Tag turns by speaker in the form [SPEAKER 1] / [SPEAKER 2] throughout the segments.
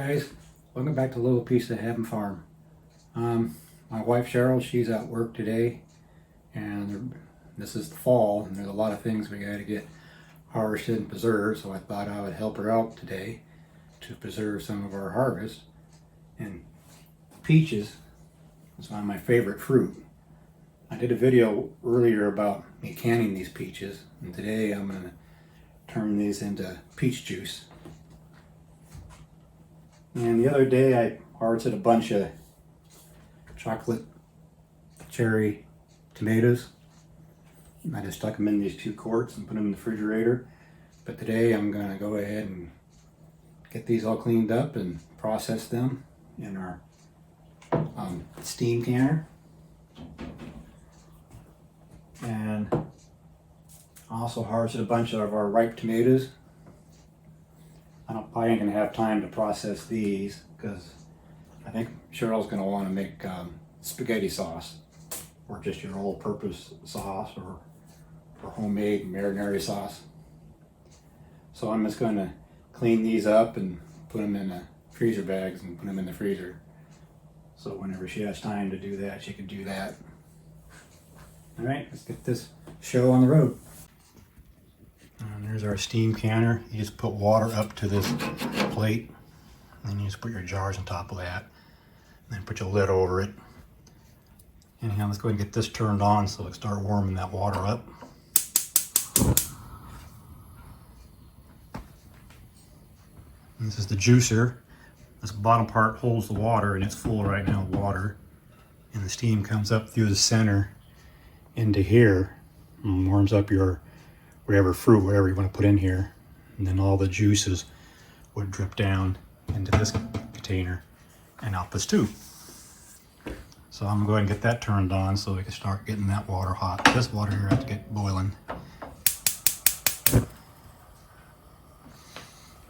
[SPEAKER 1] guys, welcome back to Little Piece of Heaven Farm. My wife Cheryl, she's at work today, and this is the fall, and there's a lot of things we got to get harvested and preserved, so I thought I would help her out today to preserve some of our harvest. And peaches is one of my favorite fruit. I did a video earlier about me canning these peaches, and today I'm going to turn these into peach juice. And the other day I harvested a bunch of chocolate cherry tomatoes. I just stuck them in these 2 quarts and put them in the refrigerator. But today I'm going to go ahead and get these all cleaned up and process them in our steam canner. And I also harvested a bunch of our ripe tomatoes. I probably ain't gonna have time to process these because I think Cheryl's gonna want to make spaghetti sauce, or just your all-purpose sauce, or homemade marinara sauce. So I'm just gonna clean these up and put them in the freezer bags and put them in the freezer. So whenever she has time to do that, she can do that. All right, let's get this show on the road. And there's our steam canner. You just put water up to this plate, and then you just put your jars on top of that, and then put your lid over it. Anyhow, let's go ahead and get this turned on so it start warming that water up. And this is the juicer. This bottom part holds the water, and it's full right now of water. And the steam comes up through the center into here and warms up your whatever fruit, whatever you want to put in here, and then all the juices would drip down into this container and out this tube. So I'm going to go ahead and get that turned on so we can start getting that water hot. This water here has to get boiling.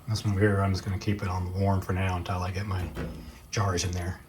[SPEAKER 1] This one here, I'm just going to keep it on warm for now until I get my jars in there.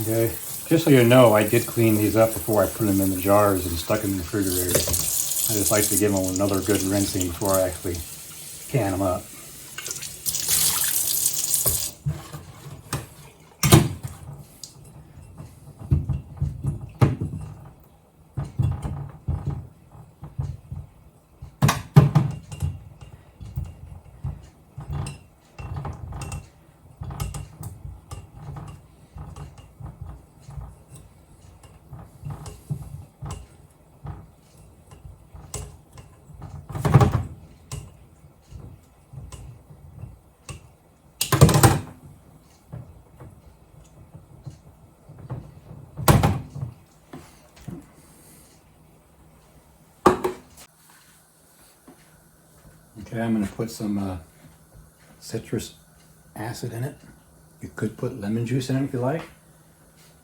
[SPEAKER 1] Okay, just so you know, I did clean these up before I put them in the jars and stuck them in the refrigerator. I just like to give them another good rinsing before I actually can them up. Okay, I'm going to put some citrus acid in it. You could put lemon juice in it if you like.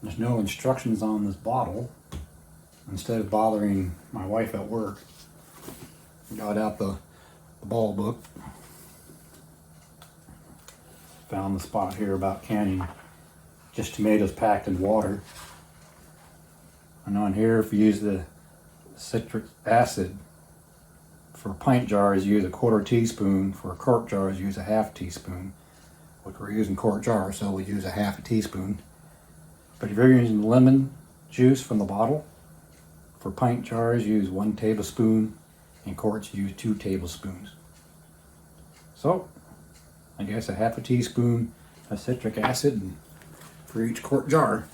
[SPEAKER 1] There's no instructions on this bottle. instead of bothering my wife at work, got out the ball book. Found the spot here about canning just tomatoes packed in water. And on here, if you use the citric acid, for pint jars use a 1/4 teaspoon, for quart jars use a 1/2 teaspoon, which we're using quart jars, so we use a 1/2 teaspoon. But if you're using lemon juice from the bottle, for pint jars use 1 tablespoon, and quarts use 2 tablespoons. So I guess a 1/2 teaspoon of citric acid for each quart jar.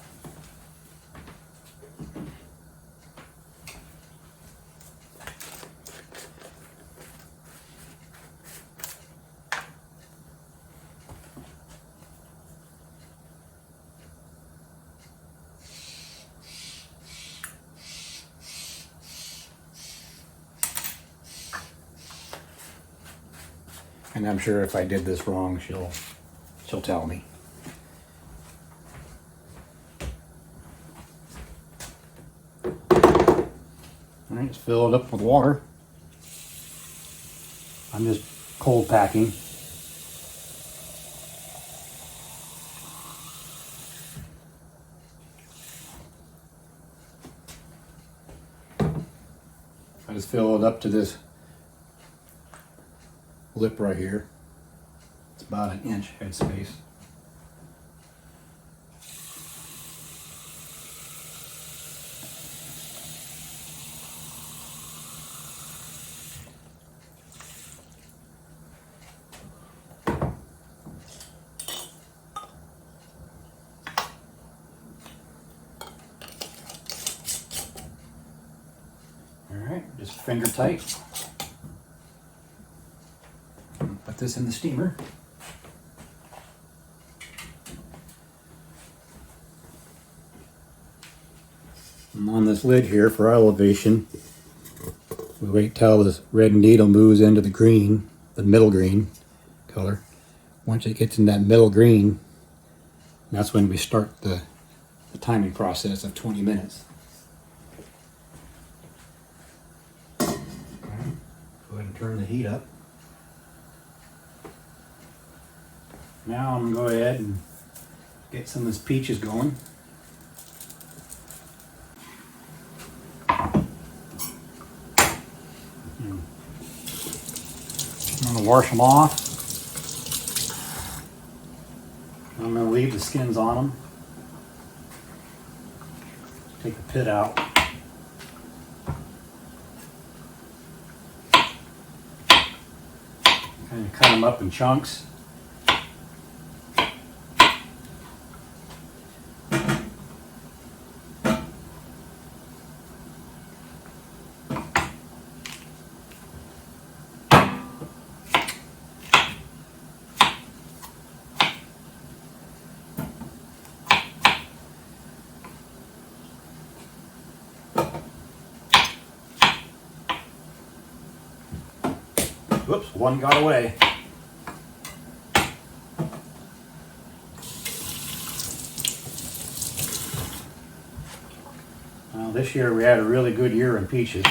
[SPEAKER 1] And I'm sure if I did this wrong, she'll tell me. Alright, it's filled up with water. I'm just cold packing. I just fill it up to this lip right here. It's about 1 inch head space. Alright, just finger tight. Put this in the steamer. And on this lid here for elevation, we wait till this red needle moves into the green, the middle green color. Once it gets in that middle green, that's when we start the timing process of 20 minutes. Okay. Go ahead and turn the heat up. Now I'm going to go ahead and get some of this peaches going. I'm going to wash them off. I'm going to leave the skins on them. Take the pit out. Kind of cut them up in chunks. Whoops, one got away. Well, this year we had a really good year in peaches.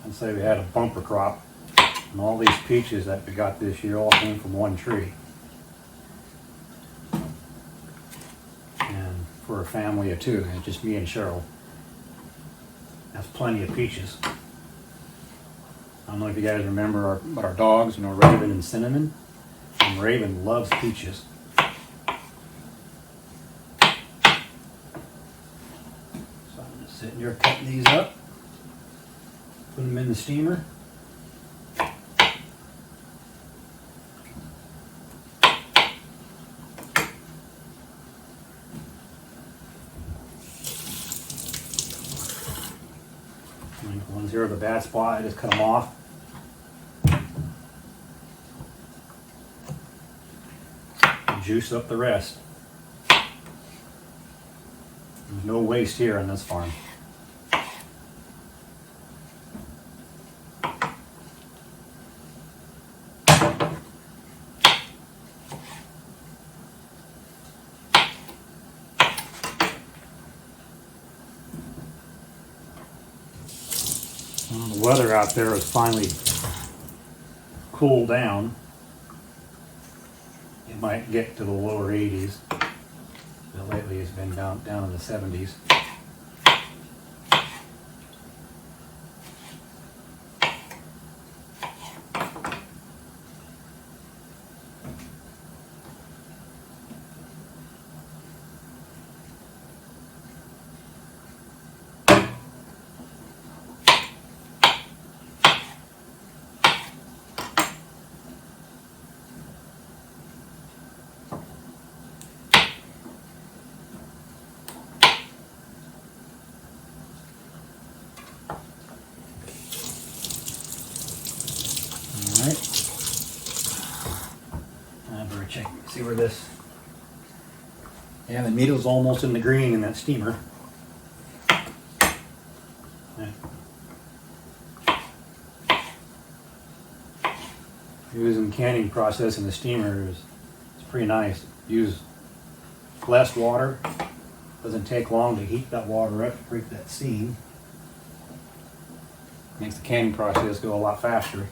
[SPEAKER 1] I'd say we had a bumper crop. And all these peaches that we got this year all came from one tree. And for a family of 2, and just me and Cheryl. That's plenty of peaches. I don't know if you guys remember our dogs, Raven and Cinnamon. And Raven loves peaches. So I'm just sitting here cutting these up. Put them in the steamer. And the ones here are the bad spot, I just cut them off. Juice up the rest. There's no waste here on this farm. Well, the weather out there has finally cooled down. It might get to the lower 80s, but lately it's been down in the 70s. Alright. I better check, see where this. Yeah, the needle's almost in the green in that steamer. Yeah. Using the canning process in the steamer is pretty nice. Use less water. Doesn't take long to heat that water up to break that seam. Makes the canning process go a lot faster.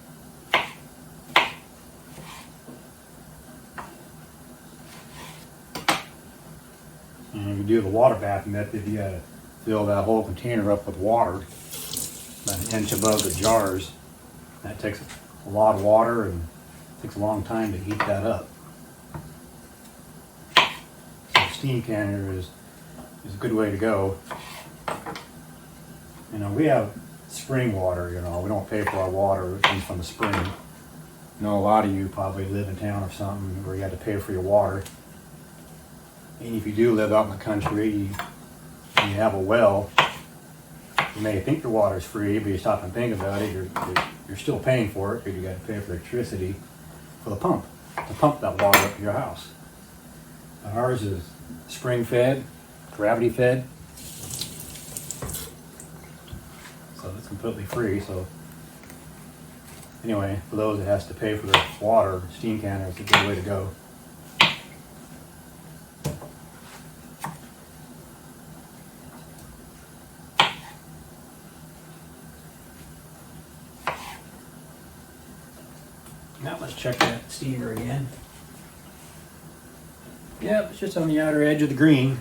[SPEAKER 1] And if you do the water bath method, you gotta fill that whole container up with water, about an inch above the jars. That takes a lot of water and takes a long time to heat that up. So the steam canner is a good way to go. You know, we have spring water, you know, we don't pay for our water, it comes from the spring. I know a lot of you probably live in town or something where you have to pay for your water. And if you do live out in the country and you have a well, you may think your water's free, but you stop and think about it, you're still paying for it because you got to pay for electricity for the pump, to pump that water up to your house. But ours is spring fed, gravity fed, so it's completely free. So anyway, for those that has to pay for their water, steam canner is a good way to go. Now let's check that steamer again. Yep, it's just on the outer edge of the green.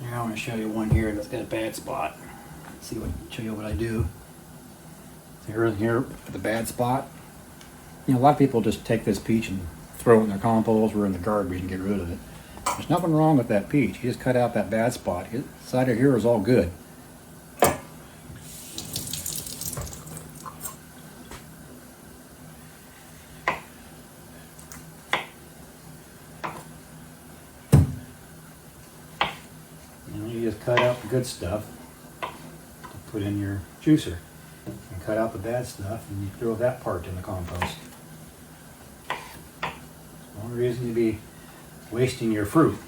[SPEAKER 1] Now I want to show you one here that's got a bad spot. Show you what I do. Here at the bad spot. You know, a lot of people just take this peach and throw it in their compost or in the garbage and get rid of it. There's nothing wrong with that peach. You just cut out that bad spot. The side of here is all good. You just cut out the good stuff to put in your juicer. And cut out the bad stuff and you throw that part in the compost. No reason to be wasting your fruit.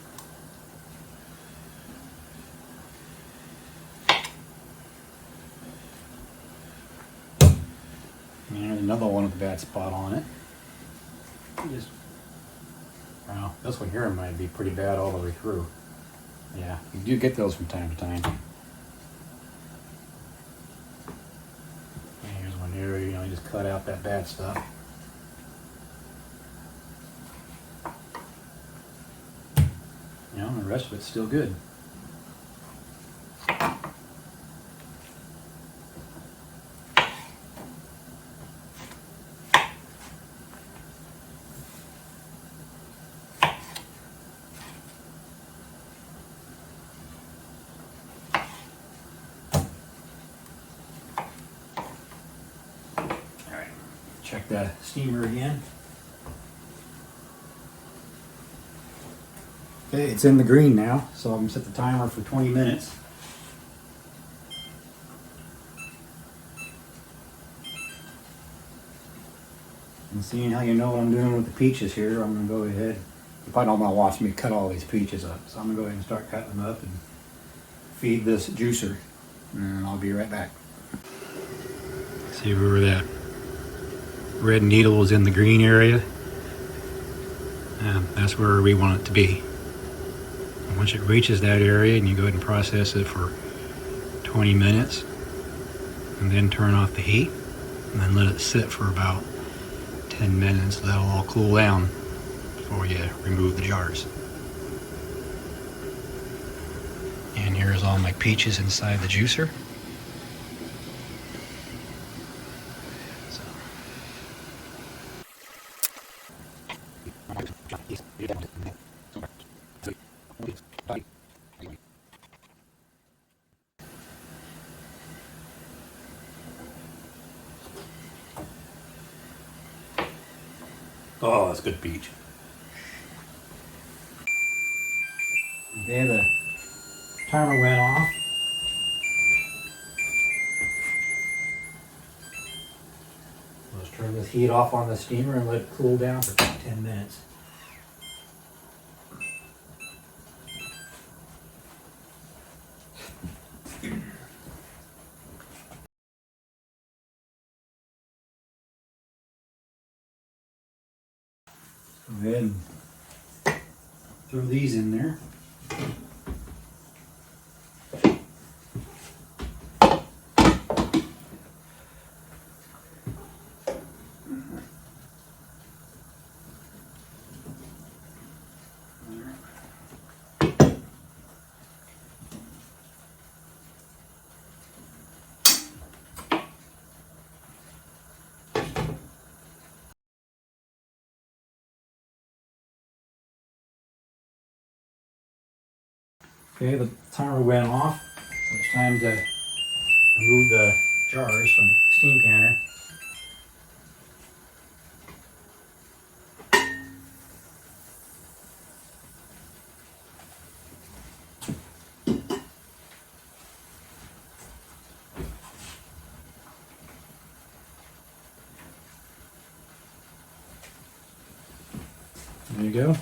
[SPEAKER 1] And there's another one with a bad spot on it. Well, this one here might be pretty bad all the way through. Yeah, you do get those from time to time. Here, you know, you just cut out that bad stuff. You know, and the rest of it's still good. Check the steamer again. Okay, it's in the green now, so I'm going to set the timer for 20 minutes. And seeing how you know what I'm doing with the peaches here, I'm going to go ahead. You probably don't want to watch me cut all these peaches up, so I'm going to go ahead and start cutting them up and feed this juicer, and I'll be right back.
[SPEAKER 2] See where that red needle is in the green area? That's where we want it to be. And once it reaches that area, and you go ahead and process it for 20 minutes, and then turn off the heat, and then let it sit for about 10 minutes. That'll all cool down before you remove the jars. And here's all my peaches inside the juicer.
[SPEAKER 3] Oh, that's good peach.
[SPEAKER 1] Okay, the timer went off. Let's turn this heat off on the steamer and let it cool down for 10 minutes. Go ahead and throw these in there. Okay, the timer went off, so it's time to remove the jars from the steam canner. There you go.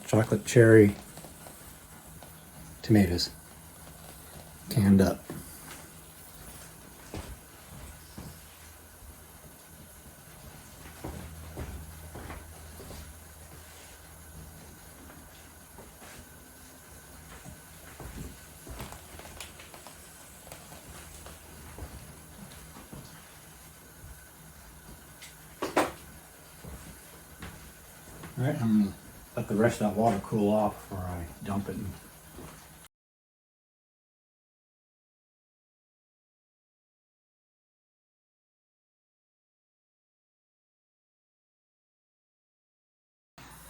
[SPEAKER 1] Chocolate cherry tomatoes, canned up. All right, I'm gonna let the rest of that water cool off before I dump it.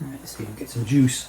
[SPEAKER 1] All right, let's see if we can get some juice.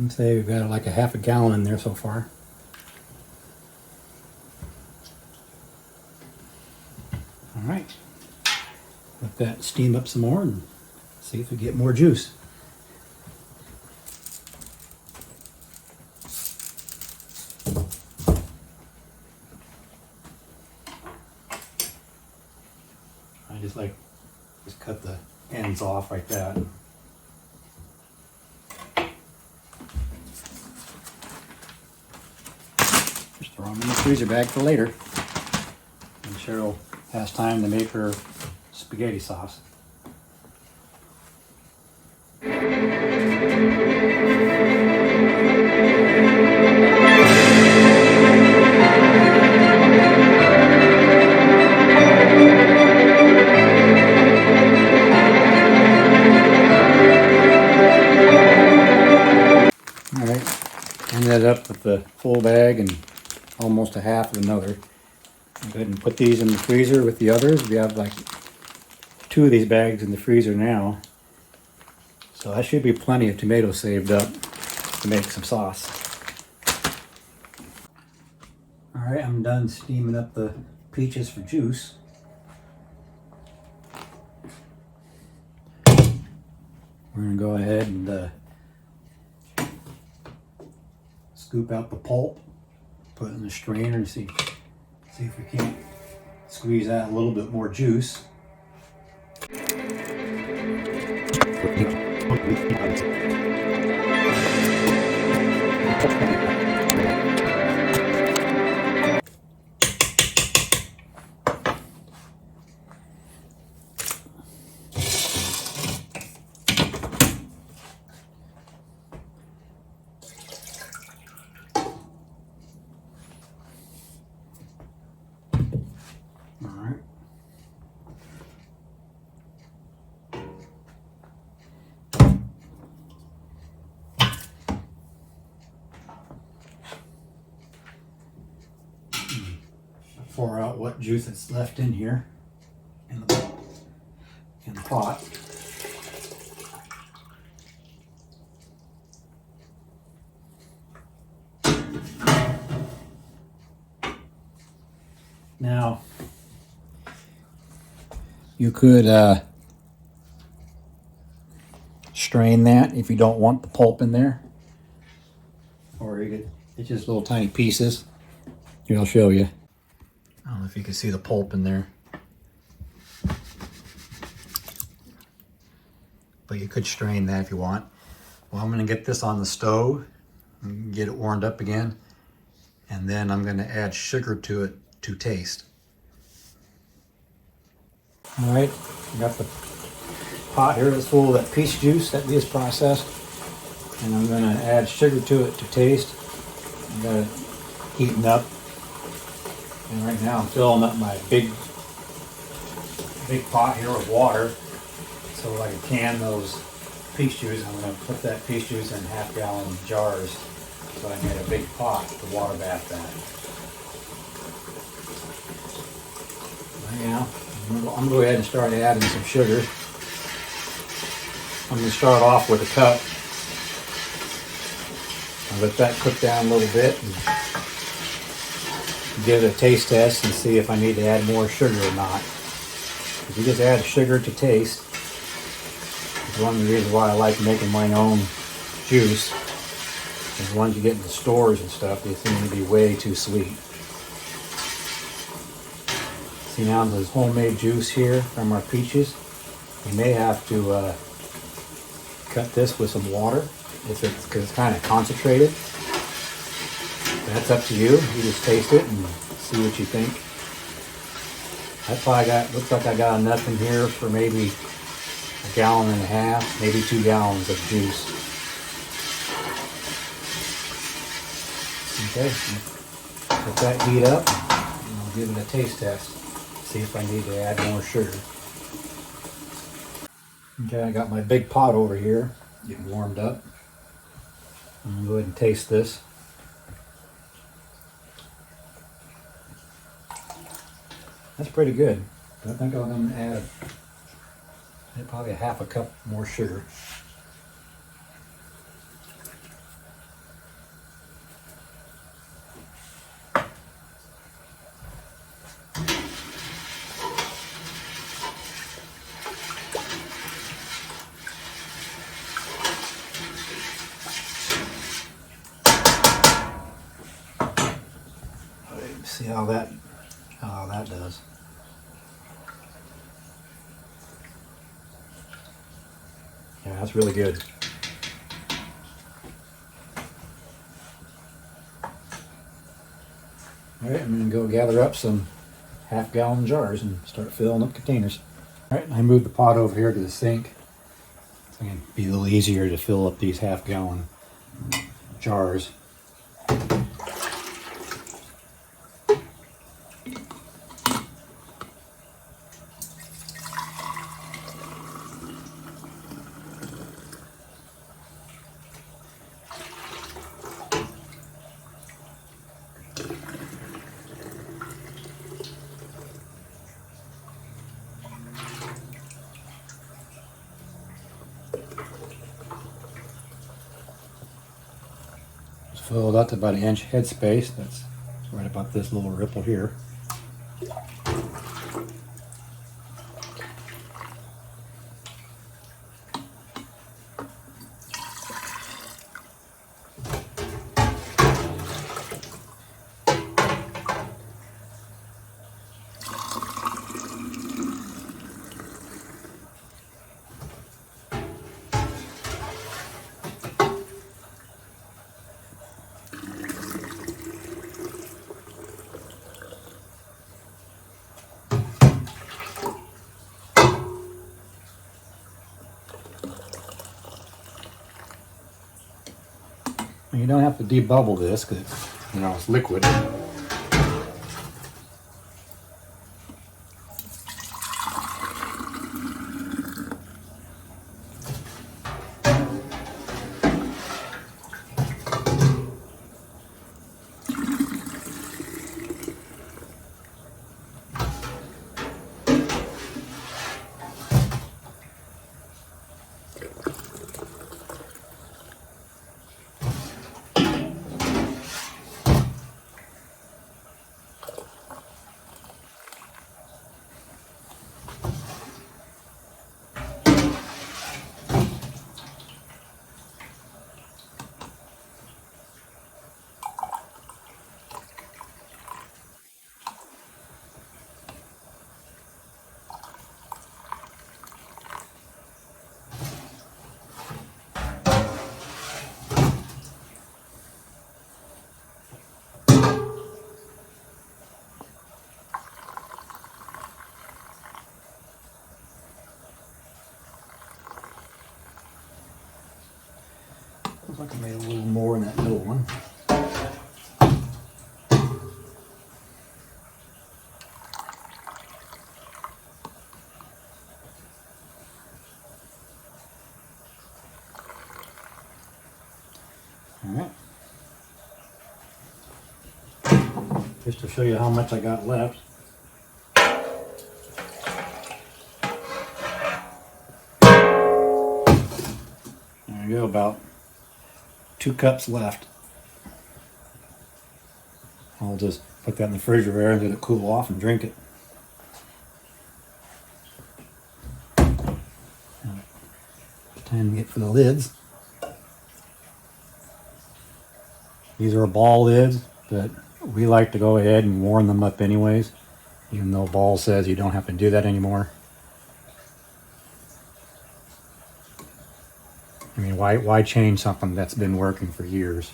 [SPEAKER 1] I'd say we've got like a half a gallon in there so far. All right, let that steam up some more and see if we get more juice. I just cut the ends off like that. Just throw them in the freezer bag for later. And Cheryl has time to make her spaghetti sauce. that up with the full bag and almost a half of another. Go ahead and put these in the freezer with the others. We have like 2 of these bags in the freezer now. So that should be plenty of tomatoes saved up to make some sauce. Alright, I'm done steaming up the peaches for juice. We're going to go ahead and scoop out the pulp, put it in the strainer and see if we can't squeeze out a little bit more juice. Pour out what juice that's left in here in the pot. Now you could strain that if you don't want the pulp in there, or you could, it's just little tiny pieces. Here, I'll show you. I don't know if you can see the pulp in there, but you could strain that if you want. Well, I'm going to get this on the stove and get it warmed up again, and then I'm going to add sugar to it to taste. All right, I got the pot here that's full of that peach juice that we just processed, and I'm going to add sugar to it to taste. I got it heating up. And right now I'm filling up my big pot here with water so I can can those peach juice. I'm going to put that peach juice in half-gallon jars so I can get a big pot to water bath that. Now I'm going to go ahead and start adding some sugar. I'm going to start off with a cup. I'll let that cook down a little bit and give it a taste test and see if I need to add more sugar or not. If you just add sugar to taste, it's one of the reasons why I like making my own juice. The ones you get in the stores and stuff, they seem to be way too sweet. See, now this homemade juice here from our peaches, you may have to cut this with some water because it's kind of concentrated. That's up to you. You just taste it and see what you think. That's why looks like I got enough in here for maybe 1.5 gallons, maybe 2 gallons of juice. Okay, let that heat up and I'll give it a taste test. See if I need to add more sugar. Okay, I got my big pot over here getting warmed up. I'm going to go ahead and taste this. That's pretty good. I think I'm going to add probably 1/2 cup more sugar. See how that does. Yeah, that's really good. All right, I'm going to go gather up some 1/2 gallon jars and start filling up containers. All right, I moved the pot over here to the sink. It's going to be a little easier to fill up these 1/2 gallon jars. Just fill it up to about an inch head space. That's right about this little ripple here. You don't have to debubble this because it's liquid. Looks like I made a little more in that middle one. Alright. Just to show you how much I got left. There you go, about 2 cups left. I'll just put that in the refrigerator and let it cool off and drink it. Time to get for the lids. These are ball lids, but we like to go ahead and warm them up anyways, even though Ball says you don't have to do that anymore. I mean, why change something that's been working for years?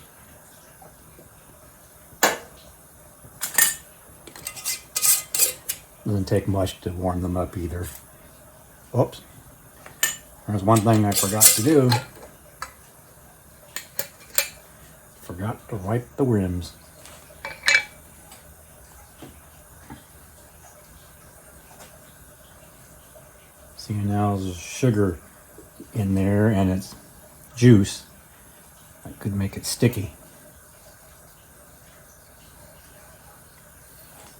[SPEAKER 1] Doesn't take much to warm them up either. Oops. There's one thing I forgot to do. Forgot to wipe the rims. See, now there's sugar in there and it's juice. That could make it sticky.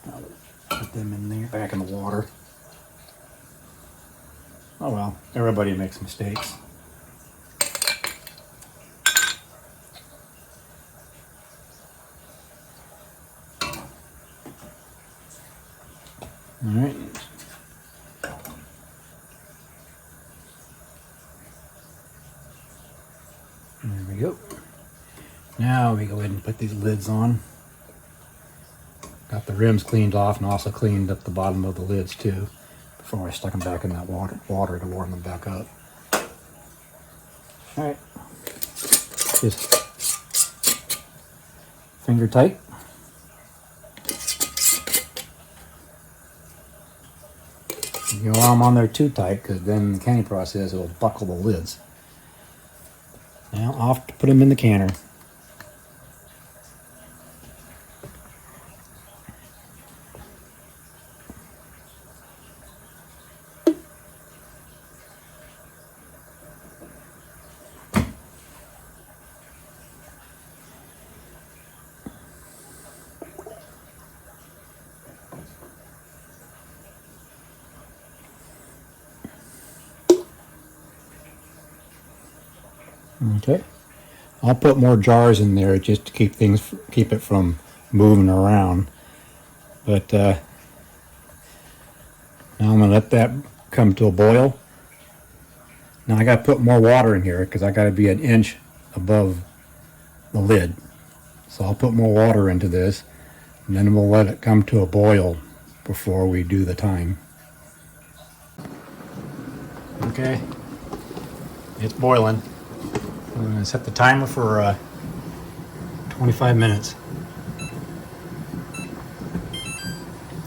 [SPEAKER 1] I'll put them in there, back in the water. Oh well, everybody makes mistakes. All right. There we go. Now we go ahead and put these lids on. Got the rims cleaned off and also cleaned up the bottom of the lids too before I stuck them back in that water to warm them back up. All right. Just finger tight. You don't want them on there too tight because then in the canning process it will buckle the lids. Now off to put them in the canner.
[SPEAKER 2] Okay. I'll put more jars in there just to keep it from moving around. But now I'm gonna let that come to a boil. Now I gotta put more water in here because I gotta be an inch above the lid. So I'll put more water into this, and then we'll let it come to a boil before we do the time. Okay, it's boiling. I'm gonna set the timer for 25 minutes.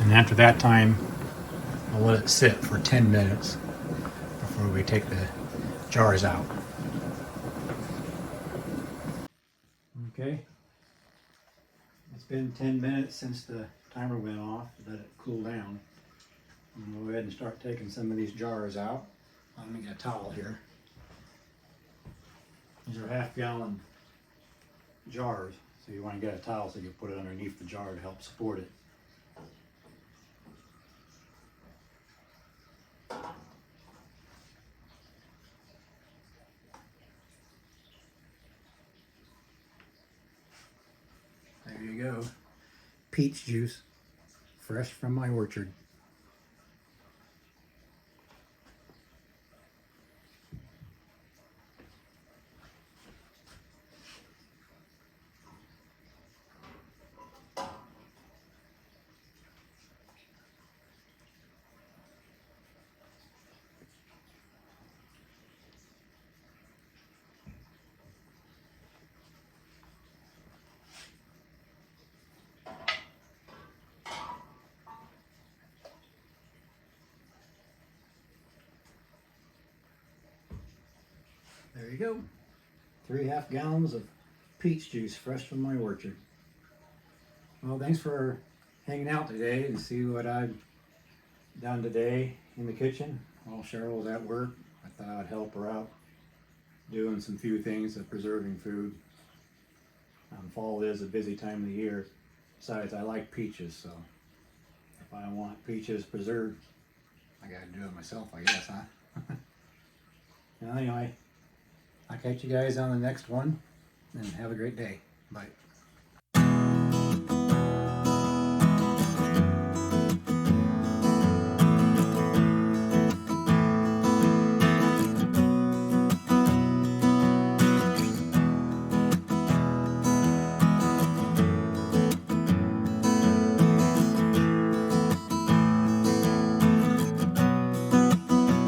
[SPEAKER 2] And after that time, I'll let it sit for 10 minutes before we take the jars out. Okay, it's been 10 minutes since the timer went off. Let it cool down. I'm gonna go ahead and start taking some of these jars out. Let me get a towel here. These are half-gallon jars, so you want to get a towel so you can put it underneath the jar to help support it. There you go. Peach juice, fresh from my orchard. There you go. 3 half-gallons of peach juice fresh from my orchard. Well, thanks for hanging out today and see what I've done today in the kitchen. While Cheryl was at work, I thought I'd help her out doing some few things of preserving food. Fall is a busy time of the year. Besides, I like peaches, so if I want peaches preserved, I gotta do it myself, I guess, huh? Well, anyway, I'll catch you guys on the next one, and have a great day. Bye.